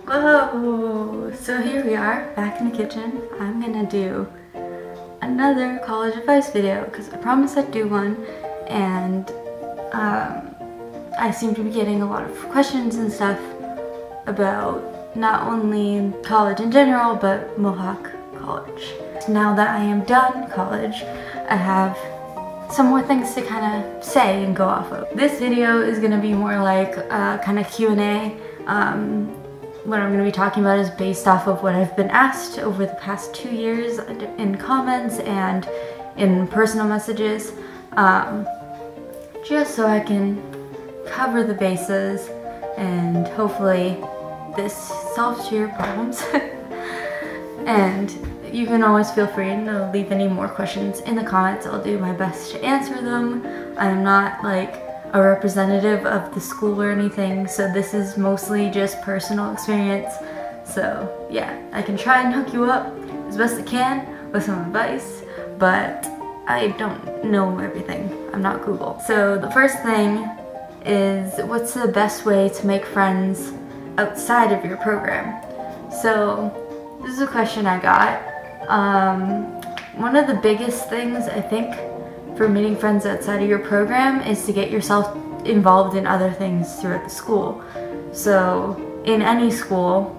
Whoa! So here we are, back in the kitchen. I'm gonna do another college advice video because I promised I'd do one, and I seem to be getting a lot of questions and stuff about not only college in general, but Mohawk College. Now that I am done college, I have some more things to kind of say and go off of. This video is going to be more like kind of Q&A. What I'm going to be talking about is based off of what I've been asked over the past 2 years in comments and in personal messages, just so I can cover the bases and hopefully this solves your problems. And you can always feel free to leave any more questions in the comments. I'll do my best to answer them. I'm not like a representative of the school or anything, so this is mostly just personal experience. So yeah, I can try and hook you up as best I can with some advice, but I don't know everything. I'm not Google. So the first thing is, what's the best way to make friends outside of your program? So this is a question I got. One of the biggest things I think for meeting friends outside of your program is to get yourself involved in other things throughout the school. So in any school,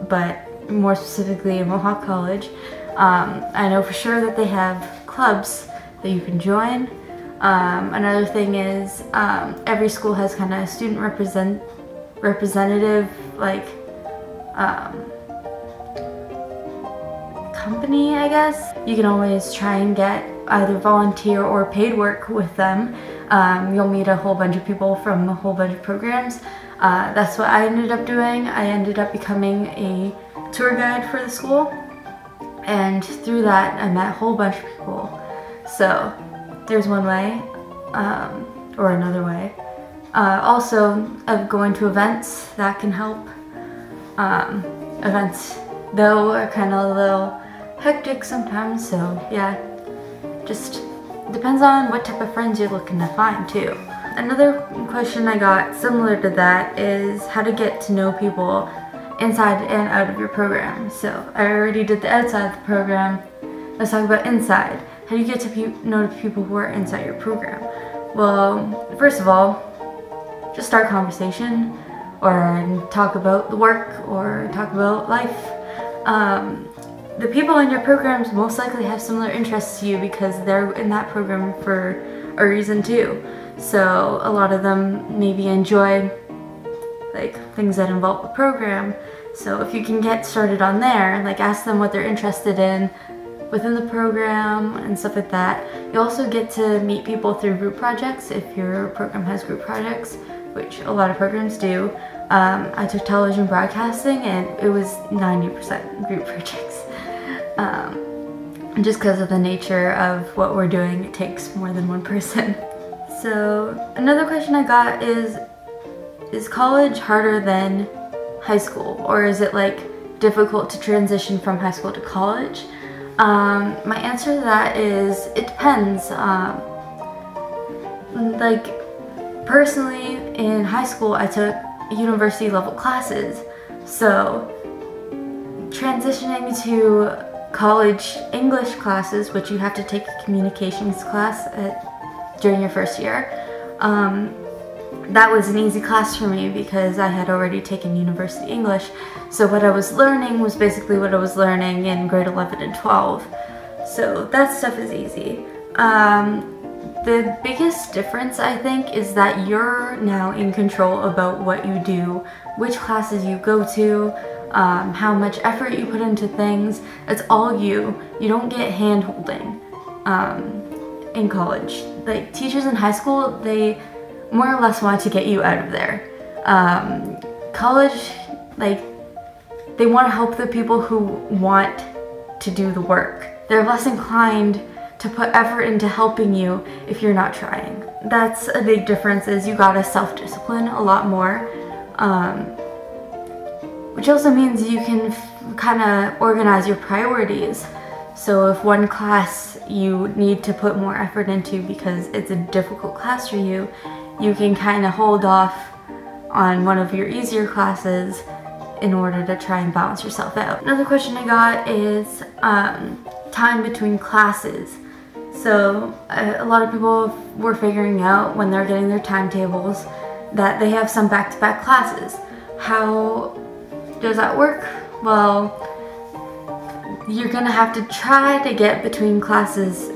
but more specifically in Mohawk College, I know for sure that they have clubs that you can join. Another thing is every school has kind of a student representative like company, I guess. You can always try and get either volunteer or paid work with them. You'll meet a whole bunch of people from a whole bunch of programs. That's what I ended up doing. I ended up becoming a tour guide for the school, and through that I met a whole bunch of people. So there's one way, or another way. Also, going to events, that can help. Events, though, are kind of a little hectic sometimes, so yeah, just depends on what type of friends you're looking to find too. Another question I got similar to that is how to get to know people inside and out of your program. So I already did the outside of the program. Let's talk about inside. How do you get to know people who are inside your program? Well, first of all, just start a conversation or talk about the work or talk about life. The people in your programs most likely have similar interests to you because they're in that program for a reason too. So a lot of them maybe enjoy like things that involve the program. So if you can get started on there, like ask them what they're interested in within the program and stuff like that. You also get to meet people through group projects if your program has group projects, which a lot of programs do. I took television broadcasting and it was 90% group projects. Just because of the nature of what we're doing, it takes more than one person. So another question I got is college harder than high school, or is it like difficult to transition from high school to college? My answer to that is it depends. Like personally, in high school I took university level classes, so transitioning to college English classes, which you have to take a communications class during your first year, that was an easy class for me because I had already taken university English. So what I was learning was basically what I was learning in grade 11 and 12. So that stuff is easy. The biggest difference, I think, is that you're now in control about what you do, which classes you go to, how much effort you put into things. It's all you. You don't get hand-holding in college. Like teachers in high school, they more or less want to get you out of there. College, like, they want to help the people who want to do the work. They're less inclined to put effort into helping you if you're not trying. That's a big difference, is you gotta self-discipline a lot more, which also means you can kind of organize your priorities. So if one class you need to put more effort into because it's a difficult class for you, you can kind of hold off on one of your easier classes in order to try and balance yourself out. Another question I got is time between classes. So a lot of people were figuring out when they're getting their timetables that they have some back-to-back classes. How does that work? Well, you're gonna have to try to get between classes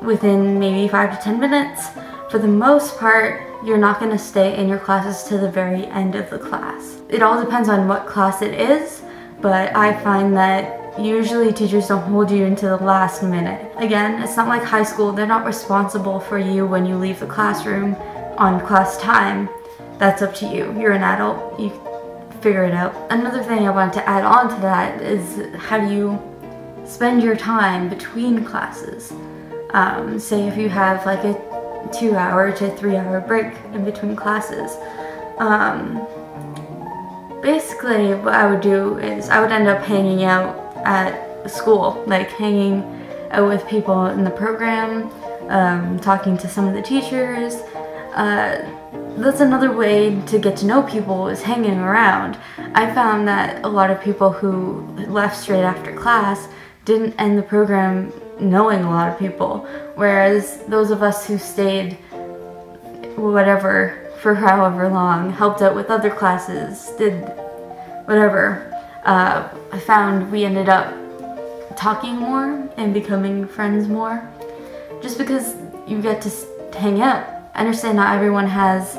within maybe 5 to 10 minutes. For the most part, you're not gonna stay in your classes to the very end of the class. It all depends on what class it is, but I find that usually teachers don't hold you into the last minute. Again, it's not like high school. They're not responsible for you when you leave the classroom on class time. That's up to you. You're an adult. You figure it out. Another thing I wanted to add on to that is how do you spend your time between classes. Say if you have like a 2-hour to 3-hour break in between classes. Basically what I would do is I would end up hanging out at school, like hanging out with people in the program, talking to some of the teachers. That's another way to get to know people, is hanging around. I found that a lot of people who left straight after class didn't end the program knowing a lot of people, whereas those of us who stayed whatever for however long, helped out with other classes, did whatever, I found we ended up talking more and becoming friends more, just because you get to hang out. I understand not everyone has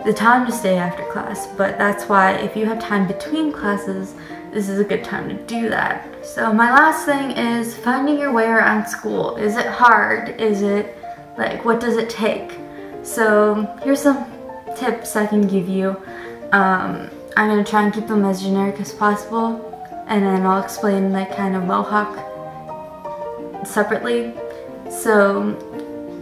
the time to stay after class, but that's why if you have time between classes, this is a good time to do that. So my last thing is finding your way around school. Is it hard? Is it like, what does it take? So here's some tips I can give you. I'm gonna try and keep them as generic as possible, and then I'll explain like kind of Mohawk separately. So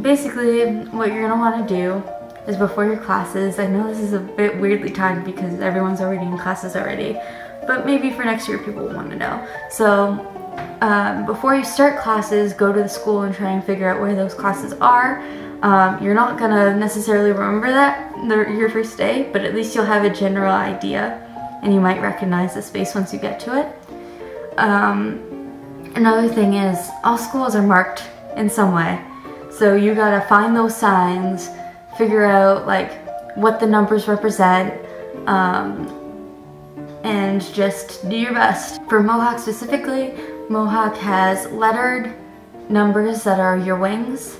basically what you're gonna wanna do is before your classes, I know this is a bit weirdly timed because everyone's already in classes already, but maybe for next year people want to know. So before you start classes, go to the school and try and figure out where those classes are. You're not gonna necessarily remember that your first day, but at least you'll have a general idea and you might recognize the space once you get to it. Another thing is all schools are marked in some way. So you gotta find those signs, figure out like what the numbers represent, and just do your best. For Mohawk specifically, Mohawk has lettered numbers that are your wings.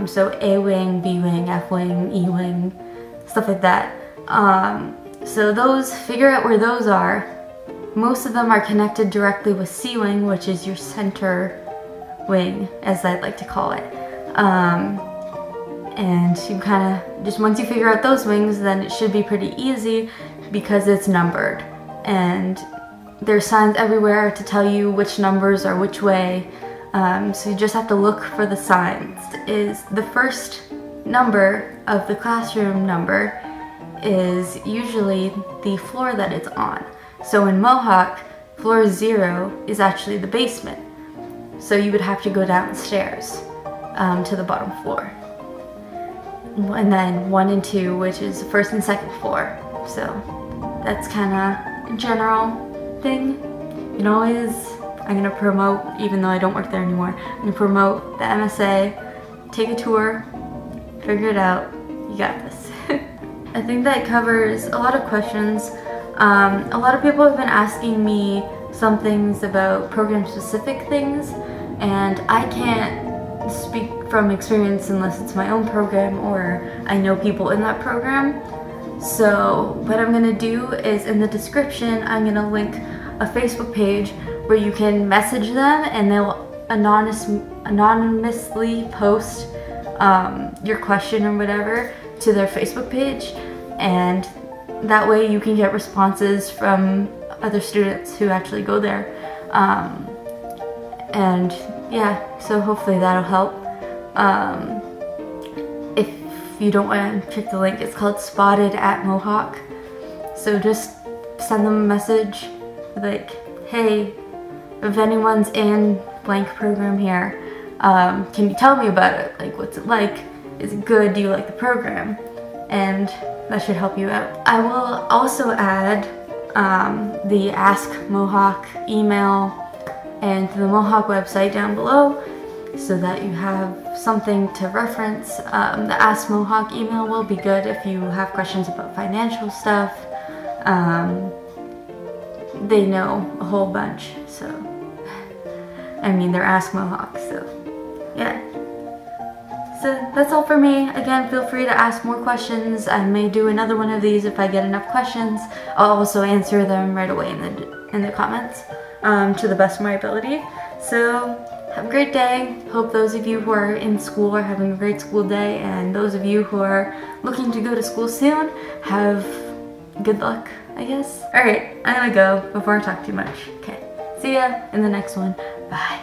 So A wing, B wing, F wing, E wing, stuff like that. So those, figure out where those are. Most of them are connected directly with C wing, which is your center wing, as I'd like to call it. And you kind of, just once you figure out those wings, then it should be pretty easy because it's numbered. And there's signs everywhere to tell you which numbers are which way. So you just have to look for the signs. Is the first number of the classroom number is usually the floor that it's on. So in Mohawk, floor 0 is actually the basement. So you would have to go downstairs to the bottom floor. And then 1 and 2, which is the first and second floor. So that's kind of a general thing. You can always, I'm gonna promote, even though I don't work there anymore, I'm gonna promote the MSA, take a tour, figure it out, you got this. I think that covers a lot of questions. A lot of people have been asking me some things about program-specific things, and I can't speak from experience unless it's my own program or I know people in that program. So what I'm gonna do is in the description, I'm gonna link a Facebook page where you can message them and they'll anonymously post your question or whatever to their Facebook page, and that way you can get responses from other students who actually go there. And yeah, so hopefully that'll help. If you don't want to check the link, it's called Spotted at Mohawk. So just send them a message like, hey, if anyone's in blank program here, can you tell me about it? Like, what's it like? Is it good? Do you like the program? And that should help you out. I will also add the Ask Mohawk email and the Mohawk website down below so that you have something to reference. The Ask Mohawk email will be good if you have questions about financial stuff. They know a whole bunch, so I mean, they're Ask Mohawk, so yeah. So that's all for me. Again, feel free to ask more questions. I may do another one of these if I get enough questions. I'll also answer them right away in the comments to the best of my ability. So have a great day. Hope those of you who are in school are having a great school day, and those of you who are looking to go to school soon, have good luck, I guess. Alright, I'm gonna go before I talk too much. Okay, see ya in the next one. Bye.